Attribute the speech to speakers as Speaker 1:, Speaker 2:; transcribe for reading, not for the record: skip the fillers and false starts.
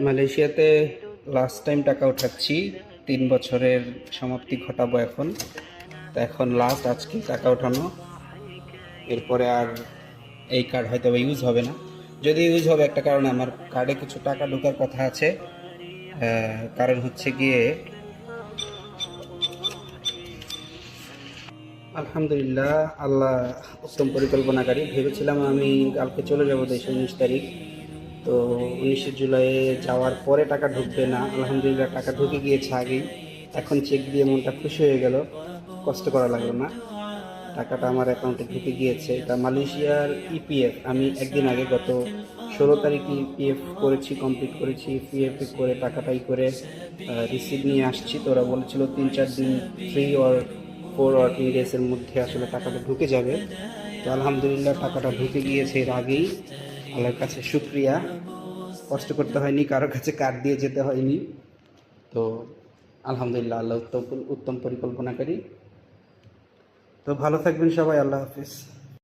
Speaker 1: মালয়েশিয়াতে last time টাকা উঠাচ্ছি, 3 বছরের সমাপ্তি ঘটাবো এখন। তো এখন লাস্ট আজকে টাকা ওঠানো, এরপরে আর এই কার্ড হয়তো ইউজ হবে না। যদি ইউজ হবে একটা কারণে, আমার কার্ডে কিছু টাকা ঢোকার কথা আছে। কারণ হচ্ছে গিয়ে আলহামদুলিল্লাহ, আল্লাহ উত্তম পরিকল্পনাকারী। ভেবেছিলাম আমি কালকে চলে যাব দেশে 19 তারিখ। তো 19 জুলাইয়ে যাওয়ার পরে টাকা ঢুকবে না, আলহামদুলিল্লাহ টাকা ঢুকে গিয়েছে আগেই। এখন চেক দিয়ে মনটা খুশি হয়ে গেল, কষ্ট করা লাগলো না। টাকাটা আমার অ্যাকাউন্টে ঢুকে গিয়েছে। এটা মালয়েশিয়ার ইপিএফ। আমি একদিন আগে গত 16 তারিখ ইপিএফ করেছি, কমপ্লিট করেছি। ইপিএফ করে টাকাটাই করে রিসিভ নিয়ে আসছি। তো ওরা বলেছিল 3-4 দিন, 3 or 4 ওয়ার্কিং ডেজের মধ্যে আসলে টাকাটা ঢুকে যাবে। তো আলহামদুলিল্লাহ টাকাটা ঢুকে গিয়েছে এর আগেই। আল্লাহর কাছে শুক্রিয়া, কষ্ট করতে হয়নি, কারোর কাছে কার্ড দিয়ে যেতে হয়নি। তো আলহামদুলিল্লাহ, আল্লাহ উত্তম উত্তম পরিকল্পনাকারী। তো ভালো থাকবেন সবাই, আল্লাহ হাফিজ।